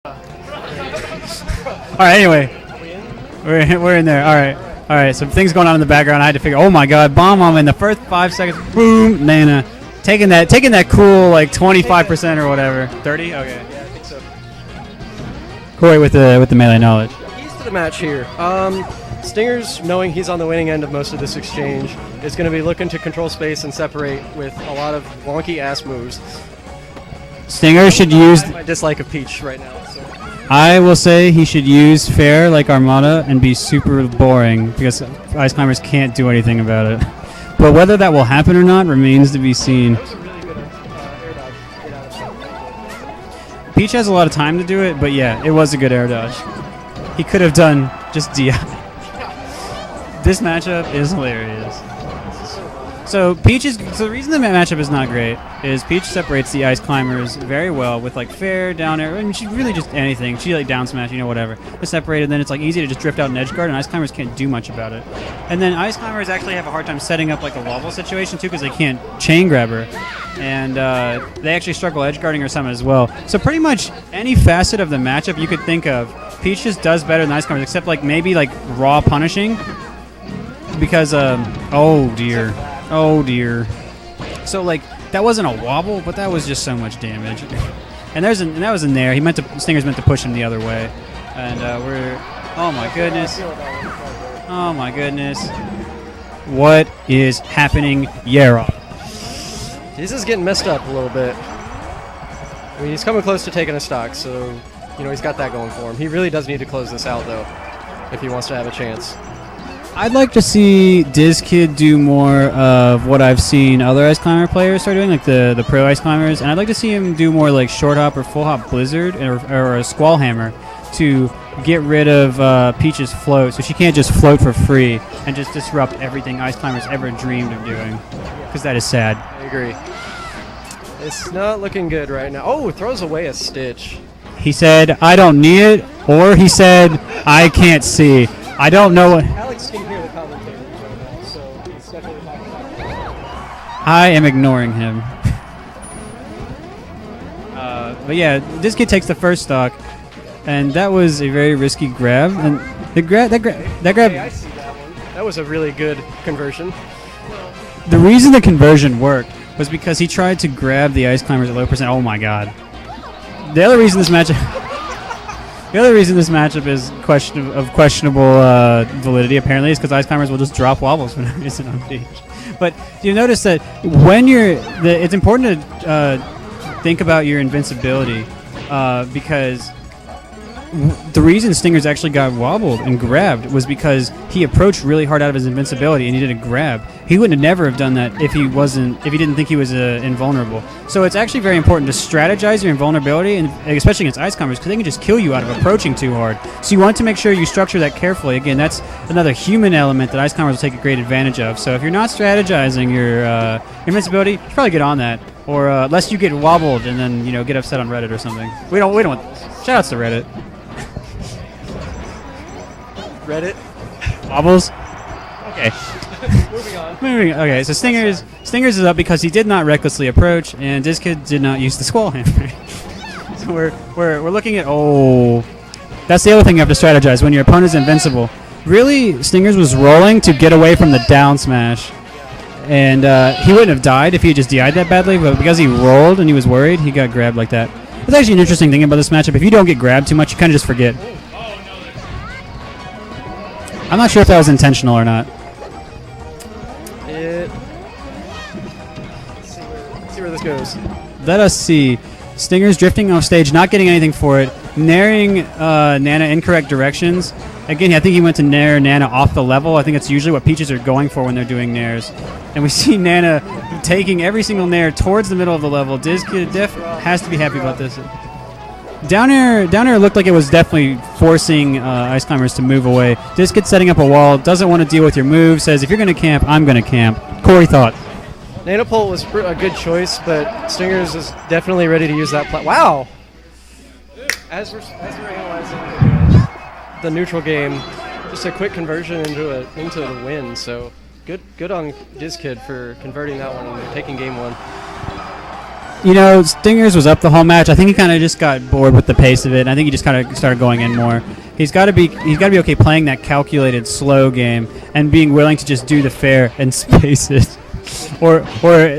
All right. Anyway, we're in there. All right. Some things going on in the background. I had to figure. Oh my God! Bomb in the first 5 seconds. Boom! Nana taking that cool like 25% or whatever. 30. Okay. Yeah, I think so. Corey with the melee knowledge. Keys to the match here. Stinger's, knowing he's on the winning end of most of this exchange, is going to be looking to control space and separate with a lot of wonky ass moves. Stinger should use. My dislike of Peach right now. So. I will say he should use fair like Armada and be super boring because Ice Climbers can't do anything about it. But whether that will happen or not remains to be seen. That was a really good air dodge to get out of shot. Peach has a lot of time to do it, but yeah, it was a good air dodge. He could have done just DI. This matchup is hilarious. So the reason the matchup is not great is Peach separates the Ice Climbers very well with like fair, down air, and she really just anything. She like down smash, whatever. They're separated, then it's like easy to just drift out and edge guard, and Ice Climbers can't do much about it. And then Ice Climbers actually have a hard time setting up like a wobble situation too because they can't chain grab her. And they actually struggle edge guarding or something as well. So pretty much any facet of the matchup you could think of, Peach just does better than Ice Climbers, except like maybe like raw punishing. Because oh dear. So like that wasn't a wobble, but that was just so much damage. And that was in there. Stinger's meant to push him the other way. And oh my goodness. What is happening, Yara? This is getting messed up a little bit. I mean, he's coming close to taking a stock, so he's got that going for him. He really does need to close this out though, if he wants to have a chance. I'd like to see DizzKid do more of what I've seen other Ice Climber players start doing, like the pro Ice Climbers, and I'd like to see him do more like short hop or full hop Blizzard or a Squall Hammer to get rid of Peach's float, so she can't just float for free and just disrupt everything Ice Climbers ever dreamed of doing, because that is sad. I agree. It's not looking good right now. Oh, throws away a Stitch. He said, "I don't need it," or he said, "I can't see." I don't know what. Alex can hear the commentators right now, so he's definitely talking about it. I am ignoring him. But yeah, DizzKid takes the first stock, and that was a very risky grab. And that grab. Hey, I see that one. That was a really good conversion. The reason the conversion worked was because he tried to grab the Ice Climbers at low percent. Oh my God. The other reason this matchup is questionable validity, apparently, is because Ice Climbers will just drop wobbles for no reason on Peach. But you notice that when it's important to think about your invincibility because the reason Stingers actually got wobbled and grabbed was because he approached really hard out of his invincibility and he did a grab. He wouldn't have never have done that if he didn't think he was invulnerable. So it's actually very important to strategize your invulnerability, and especially against Ice Climbers, because they can just kill you out of approaching too hard. So you want to make sure you structure that carefully. Again, that's another human element that Ice Climbers will take a great advantage of. So if you're not strategizing your invincibility, you should probably get on that, or lest you get wobbled and then get upset on Reddit or something. We don't want. Shoutouts to Reddit. Reddit. Wobbles. Okay. Moving on. Okay, so Stingers is up because he did not recklessly approach, and DizzKid did not use the Squall Hammer. So we're looking at that's the other thing you have to strategize when your opponent's invincible. Really, Stingers was rolling to get away from the down smash, and he wouldn't have died if he had just DI'd that badly, but because he rolled and he was worried, he got grabbed like that. That's actually an interesting thing about this matchup. If you don't get grabbed too much, you kind of just forget. I'm not sure if that was intentional or not. Let's see where this goes. Let us see. Stinger's drifting off stage, not getting anything for it. Nairing Nana incorrect directions. Again, I think he went to nair Nana off the level. I think that's usually what Peaches are going for when they're doing nairs. And we see Nana taking every single nair towards the middle of the level. DizzKid has to be happy about this. Down air looked like it was definitely forcing Ice Climbers to move away. DizzKid setting up a wall, doesn't want to deal with your move, says, if you're going to camp, I'm going to camp. Corey thought. Nanopole was a good choice, but Stingers is definitely ready to use that. Wow! As we're analyzing the neutral game, just a quick conversion into the win, so good on DizzKid for converting that one and taking game one. You know, Stingers was up the whole match. I think he kind of just got bored with the pace of it. And I think he just kind of started going in more. He's got to be okay playing that calculated slow game and being willing to just do the fair and space it, or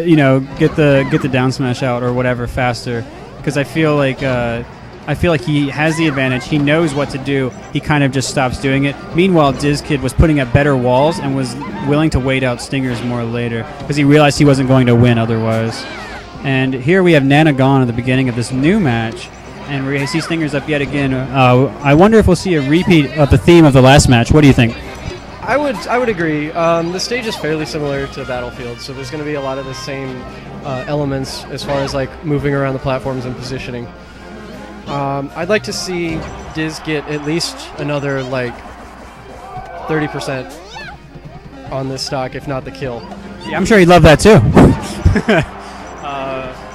you know, get the down smash out or whatever faster. Because I feel like he has the advantage. He knows what to do. He kind of just stops doing it. Meanwhile, DizzKid was putting up better walls and was willing to wait out Stingers more later because he realized he wasn't going to win otherwise. And here we have Nana gone at the beginning of this new match, and we see Stingers up yet again. I wonder if we'll see a repeat of the theme of the last match. What do you think? I would agree. The stage is fairly similar to Battlefield, so there's going to be a lot of the same elements as far as like moving around the platforms and positioning. I'd like to see Diz get at least another like 30% on this stock, if not the kill. Yeah, I'm sure he'd love that too.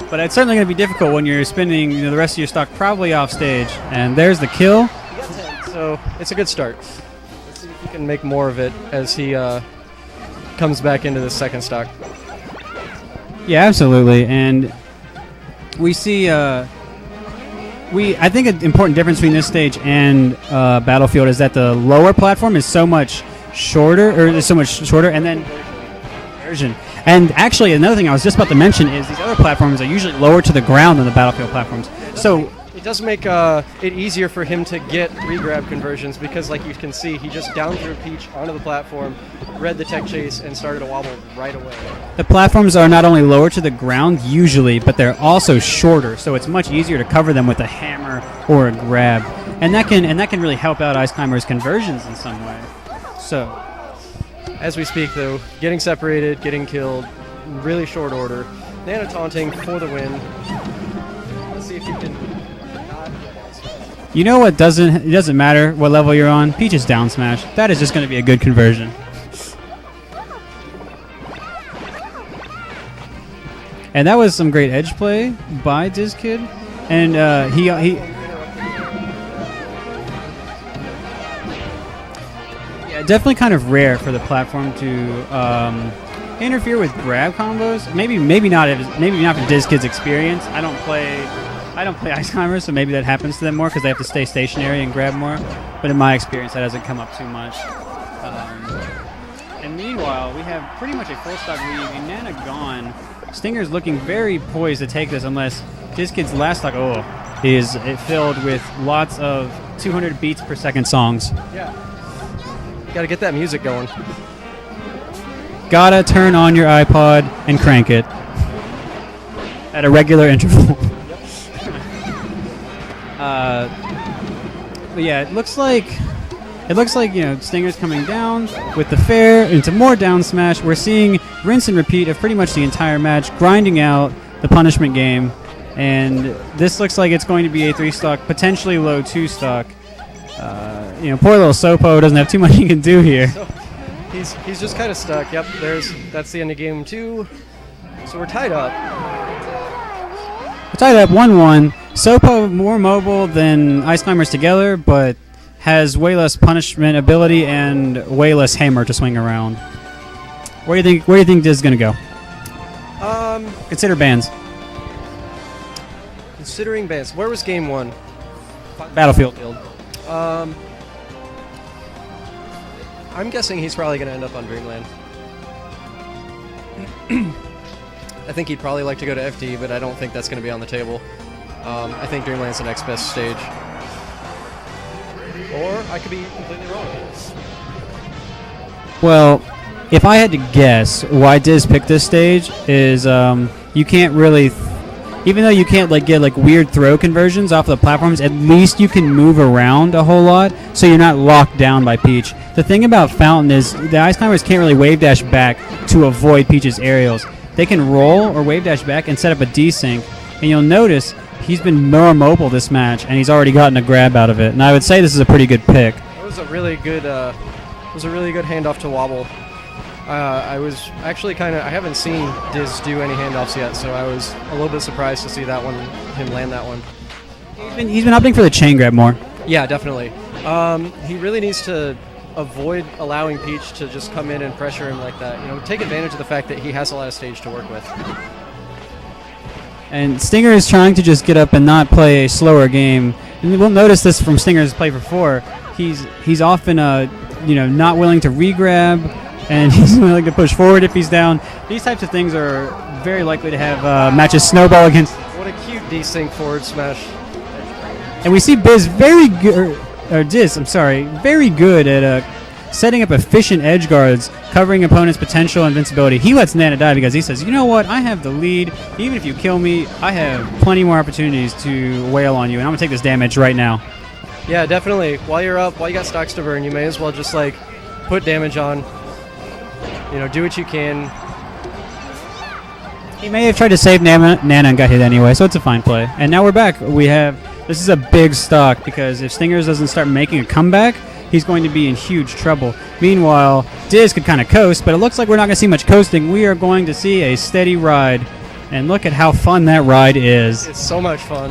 But it's certainly going to be difficult when you're spending the rest of your stock probably off stage. And there's the kill. So it's a good start. Let's see if he can make more of it as he comes back into the second stock. Yeah, absolutely. And we see, I think an important difference between this stage and Battlefield is that the lower platform is so much shorter, and then version. And actually, another thing I was just about to mention is these other platforms are usually lower to the ground than the Battlefield platforms. So it does make it easier for him to get regrab conversions because, like you can see, he just down threw Peach onto the platform, read the tech chase, and started to wobble right away. The platforms are not only lower to the ground usually, but they're also shorter, so it's much easier to cover them with a hammer or a grab, and that can really help out Ice Climber's conversions in some way. So. As we speak, though, getting separated, getting killed, really short order. Nana taunting for the win. Let's see if you can not get down smash. You know what it doesn't matter what level you're on. Peach's down smash. That is just going to be a good conversion. And that was some great edge play by DizzKid. And he definitely kind of rare for the platform to interfere with grab combos. Maybe not for DizzKid's experience. I don't play Ice Climbers, so maybe that happens to them more because they have to stay stationary and grab more. But in my experience, that doesn't come up too much. And meanwhile, we have pretty much a full stock lead. And Nana gone. Stinger's looking very poised to take this unless DizzKid's last stock is filled with lots of 200 beats per second songs. Yeah. Gotta get that music going. Gotta turn on your iPod and crank it at a regular interval. But yeah, it looks like Stinger's coming down with the fair into more down smash. We're seeing rinse and repeat of pretty much the entire match, grinding out the punishment game, and this looks like it's going to be a 3-stock, potentially low 2-stock. Poor little Sopo doesn't have too much he can do here. So he's just kind of stuck. Yep, that's the end of game 2. So we're tied up. We're tied up 1-1. Sopo more mobile than Ice Climbers together, but has way less punishment ability and way less hammer to swing around. Where do you think this is gonna go? Consider bans. Considering bans, where was game 1? Battlefield. I'm guessing he's probably going to end up on Dreamland. I think he'd probably like to go to FD, but I don't think that's going to be on the table. I think Dreamland's the next best stage. Or I could be completely wrong. Well, if I had to guess why Diz picked this stage is you can't really... Even though you can't get weird throw conversions off the platforms, at least you can move around a whole lot, so you're not locked down by Peach. The thing about Fountain is the Ice Climbers can't really wave dash back to avoid Peach's aerials. They can roll or wave dash back and set up a desync, and you'll notice he's been more mobile this match, and he's already gotten a grab out of it. And I would say this is a pretty good pick. It was a really good handoff to Wobble. I was actually I haven't seen Diz do any handoffs yet, so I was a little bit surprised to see him land that one. He's been opting for the chain grab more. Yeah, definitely. He really needs to avoid allowing Peach to just come in and pressure him like that. Take advantage of the fact that he has a lot of stage to work with. And Stinger is trying to just get up and not play a slower game. And we'll notice this from Stinger's play before. He's often not willing to re-grab, and he's willing to push forward if he's down. These types of things are very likely to have matches snowball against. What a cute desync forward smash. And we see Biz very good, or Diz, I'm sorry, very good at setting up efficient edge guards, covering opponents' potential invincibility. He lets Nana die because he says, you know what, I have the lead. Even if you kill me, I have plenty more opportunities to wail on you, and I'm going to take this damage right now. Yeah, definitely. While you're up, while you got stocks to burn, you may as well just, like, put damage on. You know, do what you can. He may have tried to save Nana and got hit anyway, so it's a fine play. And now we're back. This is a big stock because if Stingers doesn't start making a comeback, he's going to be in huge trouble. Meanwhile, Diz could kind of coast, but it looks like we're not going to see much coasting. We are going to see a steady ride, and look at how fun that ride is. It's so much fun.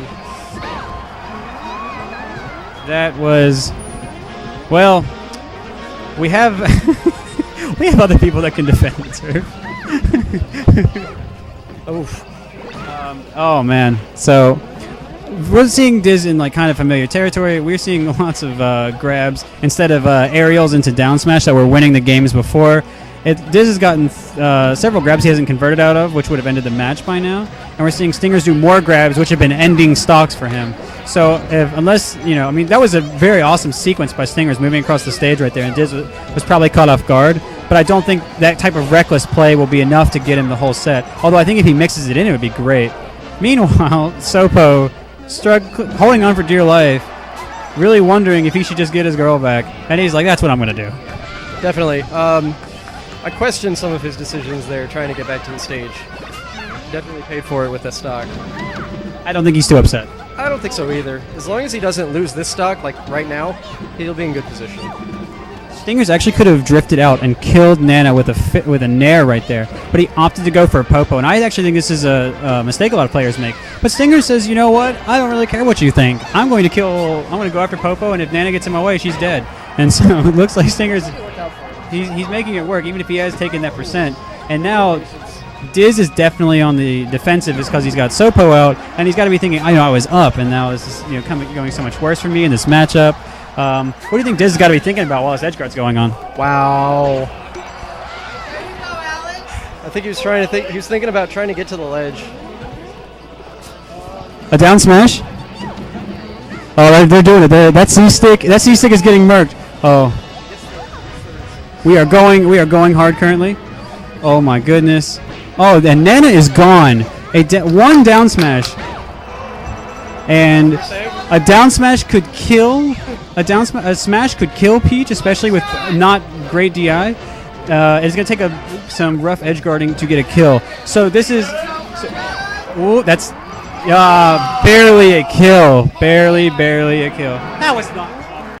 That was, well, we have we have other people that can defend the turf. Oof. Oh man, so we're seeing Diz in like kind of familiar territory. We're seeing lots of grabs instead of aerials into down smash that were winning the games before. Diz has gotten several grabs he hasn't converted out of, which would have ended the match by now. And we're seeing Stingers do more grabs, which have been ending stocks for him. So that was a very awesome sequence by Stingers moving across the stage right there, and Diz was probably caught off guard. But I don't think that type of reckless play will be enough to get him the whole set. Although I think if he mixes it in, it would be great. Meanwhile, Sopo holding on for dear life, really wondering if he should just get his girl back. And he's like, that's what I'm going to do. Definitely. I question some of his decisions there, trying to get back to the stage. Definitely paid for it with that stock. I don't think he's too upset. I don't think so either. As long as he doesn't lose this stock, like right now, he'll be in good position. Stingers actually could have drifted out and killed Nana with a nair right there, but he opted to go for a Popo, and I actually think this is a mistake a lot of players make. But Stingers says, you know what? I don't really care what you think. I'm going to go after Popo, and if Nana gets in my way, she's dead. And so it looks like Stingers, he's making it work, even if he has taken that percent. And now Diz is definitely on the defensive because he's got Sopo out, and he's got to be thinking, I was up, and now this is going so much worse for me in this matchup. What do you think Diz has got to be thinking about while his edge guard's going on? Wow. I think he was thinking about trying to get to the ledge. A down smash? Oh, they're doing it. That C-stick is getting murked. Oh. We are going hard currently. Oh my goodness. Oh, and Nana is gone. One down smash. And a down smash could kill. A smash could kill Peach, especially with not great DI. It's going to take some rough edge guarding to get a kill. So this is... that's barely a kill. Barely a kill. That was not...